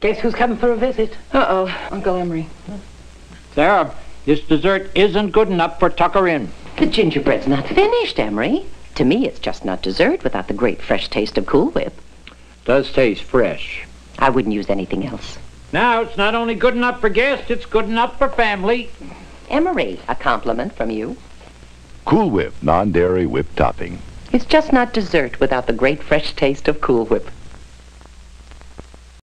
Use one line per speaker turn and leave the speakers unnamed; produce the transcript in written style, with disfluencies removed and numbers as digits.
Guess who's coming for a visit?
Uh-oh, Uncle Emery.
Sarah, this dessert isn't good enough for Tucker Inn.
The gingerbread's not finished, Emery. To me, it's just not dessert without the great fresh taste of Cool Whip.
Does taste fresh.
I wouldn't use anything else.
Now, it's not only good enough for guests, it's good enough for family.
Emery, a compliment from you.
Cool Whip, non-dairy whipped topping.
It's just not dessert without the great fresh taste of Cool Whip.